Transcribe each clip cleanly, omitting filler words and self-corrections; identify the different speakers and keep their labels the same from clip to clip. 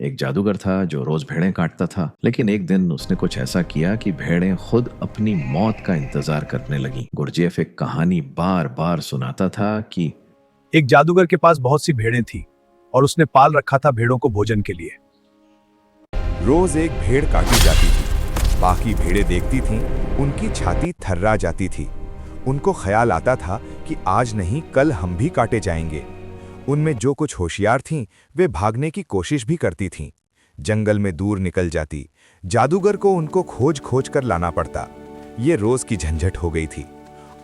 Speaker 1: एक जादूगर था जो रोज भेड़ें काटता था, लेकिन एक दिन उसने कुछ ऐसा किया कि भेड़ें खुद अपनी मौत का इंतजार करने लगी। गुरजेफ एक कहानी बार बार सुनाता था कि
Speaker 2: एक जादूगर के पास बहुत सी भेड़ें थी और उसने पाल रखा था भेड़ों को भोजन के लिए।
Speaker 3: रोज एक भेड़ काटी जाती थी। बाकी भेड़ें देखती थीं, उनकी छाती थर्रा जाती थी। उनको ख्याल आता था कि आज नहीं कल हम भी काटे जाएंगे। उनमें जो कुछ होशियार थीं, वे भागने की कोशिश भी करती थीं। जंगल में दूर निकल जाती। जादूगर को उनको खोज खोज कर लाना पड़ता। ये रोज की झंझट हो गई थी।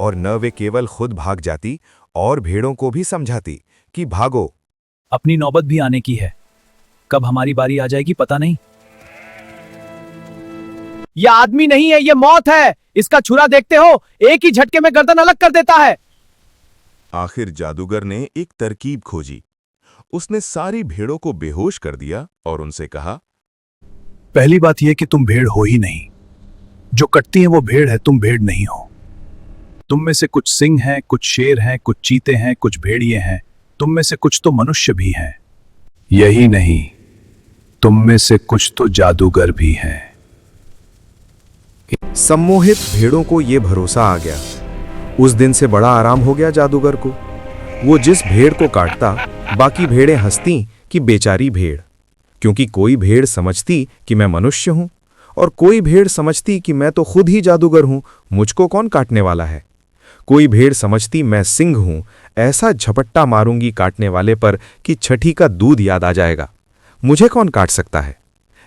Speaker 3: और न वे केवल खुद भाग जाती और भेड़ों को भी समझाती कि भागो।
Speaker 2: अपनी नौबत भी आने की है, कब हमारी बारी आ जाएगी पता नहीं। यह आदमी नहीं है, यह मौत है। इसका छुरा देखते हो, एक ही झटके में गर्दन अलग कर देता है।
Speaker 3: आखिर जादूगर ने एक तरकीब खोजी। उसने सारी भेड़ों को बेहोश कर दिया और उनसे कहा,
Speaker 2: पहली बात यह कि तुम भेड़ हो ही नहीं। जो कटती है वो भेड़ है, तुम भेड़ नहीं हो। तुम में से कुछ सिंह हैं, कुछ शेर हैं, कुछ चीते हैं, कुछ भेड़िए हैं। तुम में से कुछ तो मनुष्य भी हैं। यही नहीं, तुम में से कुछ तो जादूगर भी हैं।
Speaker 3: सम्मोहित भेड़ों को ये भरोसा आ गया। उस दिन से बड़ा आराम हो गया जादूगर को। वो जिस भेड़ को काटता, बाकी भेड़ें हंसती कि बेचारी भेड़, क्योंकि कोई भेड़ समझती कि मैं मनुष्य हूं और कोई भेड़ समझती कि मैं तो खुद ही जादूगर हूं, मुझको कौन काटने वाला है। कोई भेड़ समझती मैं सिंह हूं, ऐसा झपट्टा मारूंगी काटने वाले पर कि छठी का दूध याद आ जाएगा, मुझे कौन काट सकता है।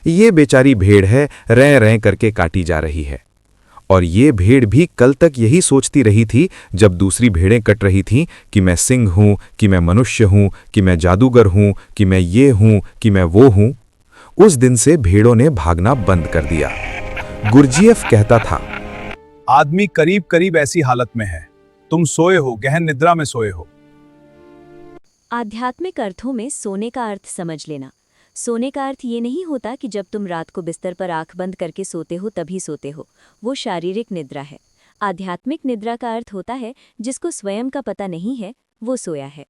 Speaker 3: ये बेचारी भेड़ है, रैं रैं करके काटी जा रही है। और ये भेड़ भी कल तक यही सोचती रही थी, जब दूसरी भेड़ें कट रही थीं, कि मैं सिंह हूं, कि मैं मनुष्य हूं, कि मैं जादूगर हूं, कि मैं ये हूं, कि मैं वो हूं। उस दिन से भेड़ों ने भागना बंद कर दिया। गुरजीएफ कहता था,
Speaker 2: आदमी करीब करीब ऐसी हालत में है, तुम सोए हो, गहन निद्रा में सोए हो।
Speaker 4: आध्यात्मिक अर्थों में सोने का अर्थ समझ लेना। सोने का अर्थ ये नहीं होता कि जब तुम रात को बिस्तर पर आंख बंद करके सोते हो तभी सोते हो, वो शारीरिक निद्रा है। आध्यात्मिक निद्रा का अर्थ होता है जिसको स्वयं का पता नहीं है, वो सोया है।